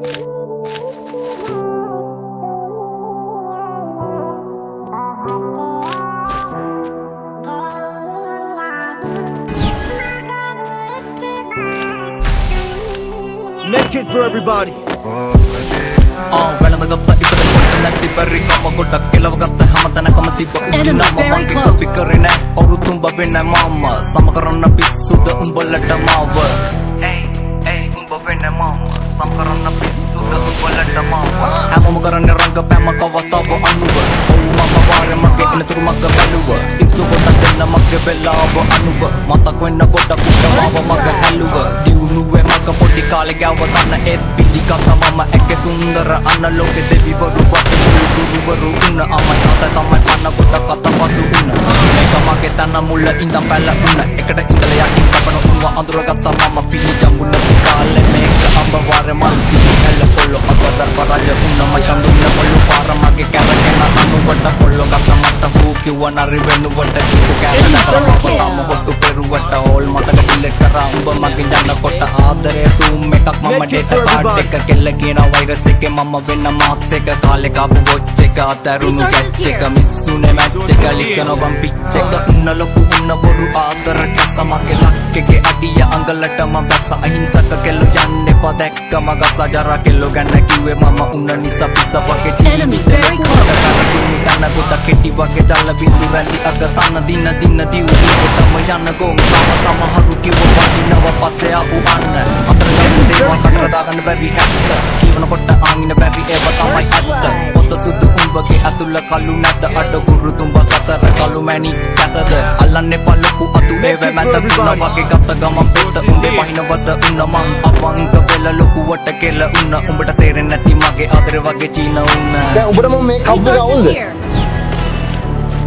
Make it for everybody. Enemy very Kapoti kale gawa tanna et billi kata mama ekke sundara anna loke devi varu watu guru varu unna amma tata tamma panna kotta kata pasu unna meka mage tanna mulla indam palla unna ekata indala yakin kapana unwa andura gatta mama pilli jambunna kale meka amba ware malti hella pollo abadar paraja unna machandunna pollo para mage karakena tanu wata pollo gatta matta hu kiwana rivenu wata ku kana tama tama watu peru wata hol mata delete kara umba mage janna kotta adare zoom ekak mama data card එක කෙල්ල කියන virus එකේ මම වෙන්න Marx එක කාලේ කාපු watch එක අතරුණු කැච් එක මිස්සුනේ මැච් එක ලිසන බම් පිච් එක උන්න ලොකු උන්න බොරු ආදර කසමගේ ලක් එකේ අඩිය අඟලටම බැස අහිංසක කෙල්ල යන්නේ පා දැක්ක මගස ජර කෙල්ල ගැන කිව්වේ මම උන්න නිසා පිස වගේ ජීවිතේ තන කොට කෙටි වගේ දල්ල බින්දු වැලි අග තන දින දින දියුටම යන ගොම් සමහරු කිව්ව වඩිනව පස්සේ ආපු අන්න Dewa kadang very actor Kiwana kotta angina very eva tamai atta Potta suddu umbage atula kalu nada ada guru tumba satara kalu mani katada allanne palluku atu eve mata guna wage gatta gamam petta unde pahina wada unna man avanga vela loku wata kela unna umbata therenne nathi mage adare wage china unna දැන් උඹට මම මේ කවුද ගවුල්ද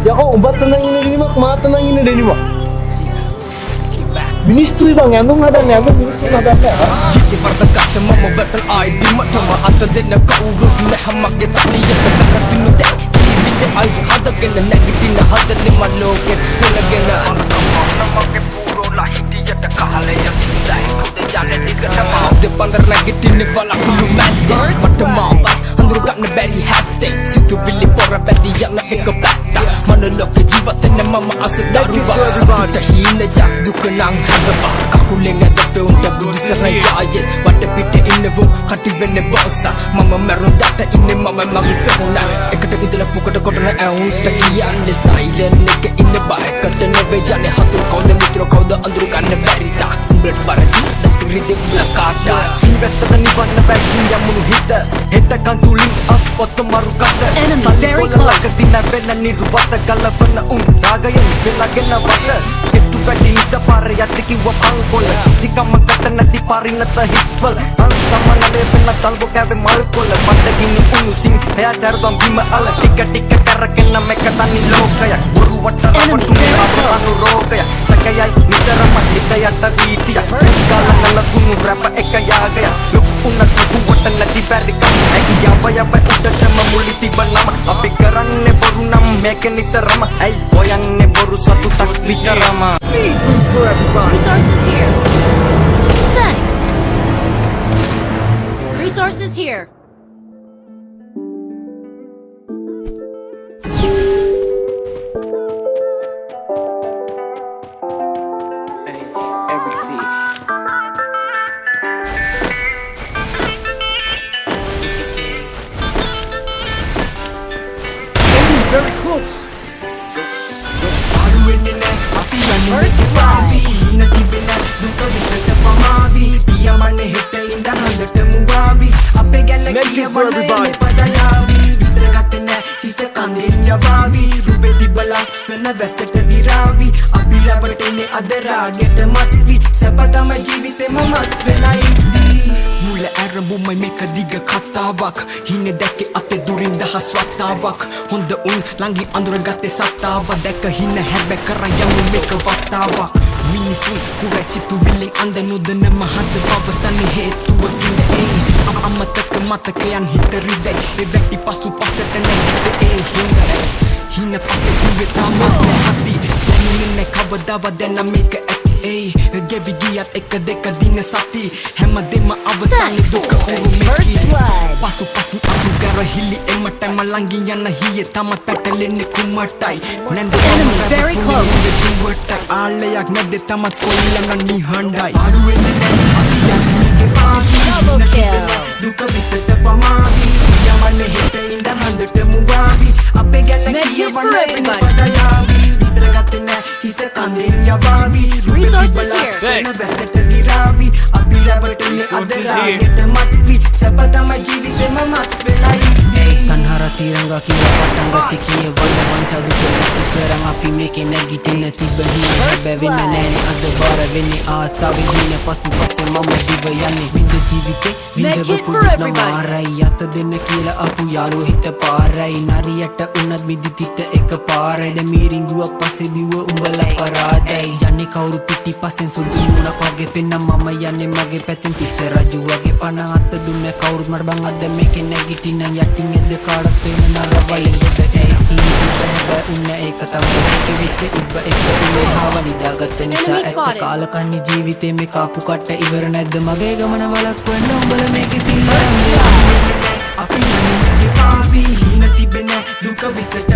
යකෝ උඹත් නම් ඉන්නේ දෙනිමක් මාත් නම් ඉන්නේ දෙනිමක් මිනිස්සුයි බං ඇඳුම් හදන්නේ ඇඳුම් මිනිස්සු හදන්නේ Jiti varta katte mama battle ID matama atta denna kauru ne hamage taniyata karatinu de jivite ai hadagena negative hadane maloke hulagena namage puro la hitiyata kahaleya dai kude jane dikatama de bandar negative wala kulu madde matama andru gamne very happy situ billi porra bedi yana ek batta manoloke jivatene mama asdaruwa tahine jak dukanang hadaba kakulenga depe unta budu saraya wata pitte innevu kati venne bossa mama meron data inne mama magi sehuna ekata idala pukata kotana aunta kiyanne silent එක ඉන්න බයකට නෙවෙයි යන්නේ හතුරු කවුද මිත්‍ර කවුද අඳුරු ගන්න බැරි තා උඹට බරදි දසිරි දෙවිලා කාටා ඉන්වෙස්ටර් නිවන්න බැචින් යමුණු හිත හෙට කන්තුලින් අස් පොත් මරු කට සල්ලි කොල්ලක දින වෙන්න නිර්වත ගලවන රාගයෙන් වෙලාගෙන වට කෙට්ටු පැටි හිස පාර යටි කිව්ව පංකොල කිසිකම කට නැති පරිණත හිත්වල අන්සමනලේ වෙන්න තල්බෝ කැවේ මල් කොල මට ගිනි උණුසින් එයා දර්බම් බිම අල ටික ටික කරගෙන මේක තනි ලෝකයක් බොරු වට රවටුනේ අපතනු රෝගයක් සකයයි නිතරම හිත යට වීතිය කාලකල කුණු රැප එක යාගය ලොකු උන්නත් කුවට නැති බැරික ඇයි යබ උඩටම මුලි තිබනම අපි කරන්නේ බොරු නම් මේක නිතරම ඇයි හොයන්නේ බොරු සතුටක් විතරම Resources here. Thanks. Resources here. Very close. First blood. Make it for everybody. මුල ඇරඹුමයි මේක දිග කතාවක් හින දැක්කේ අතේ දුරින් දහස් වතාවක් හොඳ උන් ළඟින් අඳුරගත්තේ සත්තාව දැක හින හැබැ කරන් යමු මේක වතාවක් මිනිසුන් කුරැසිතු විලෙන් අඳ නොදන මහත් පවසන්නේ හේතුවකින් ඒ අමතක මතකයන් හිතරිදැයි ඒ වැටි පසු පසට නැගිට ඒ හින පස්සේ කිව්වේ තාමත් නැහති දැනුනේ කවදාවත් දැන මේක Ay, gevi giyat ek deka dina sati Hema dema avasani duka uru meki පසු පසු අතු ගැරහිලි එමට මලංගින් යන හියේ තම පැටලෙන්නේ කුමටයි නැන්ද Enemy very close. ආලයක් නැද්ද තම කොල්ලන නිහඬයි අරුවෙන්නේ නැහැ අපි යන්නේ පාවි Double kill. දුක විසට පමාවි යමන්නේ හිත ඉඳ හඳට මුවාවි අපේ ගැන Medkit for කියවන්නේ everybody. පදයාවි විසර ගත්තේ නැහැ හිස කඳින් යවාවි Resources here. වැසට දිරාවි අපි රැවටුනේ අදරාගෙට මත්වි සැප තමයි ජීවිතේම මත් වෙලා ඉන්නේ තන්හර තිරංගා කියලා පටන් ගත්තේ කියේ වල වංචා දුක කරන් අපි මේකේ නැගිටින්න තිබෙන්නේ බැවෙන්න නෑනේ අද බාර වෙන්නේ ආසාවෙන් ඉන්නේ පසු පස්සේ මම දිව යන්නේ විඳ ජීවිතේ විඳව Medkit for පුදුම everybody. මාරයි අත දෙන්න කියලා අපු යාළුවෝ හිත පාරයි නරියට උනත් මිදිතිත එක පාරයි දැන් මීරිංගුවක් පස්සේ දිව උඹලා පරාදයි යන්නේ කවුරු පිටිපස්සෙන් සුදු මුණක් වගේ පෙන්න මම යන්නේ මගේ පැත්තෙන් තිස්ස රජු වගේ පණ අත දුන්නේ කවුරුත් මට බං අද මේකේ නැගිටින්න යටින් එද්ද කාඩ පේන නරවයි දෙත උන්න ඒක තමයි ඒක විච්ච ඉබ්බ එක උනේ හාවනි දාගත්ත නිසා Enemy ඇත්ත spotted. කාලකන්ණි ජීවිතේ මේ කාපු කට ඉවර නැද්ද මගේ ගමන වලක්වන්න උඹලා මේකේ සිල්ලා අපි යන්නේ පාවි හින තිබෙන දුක විසට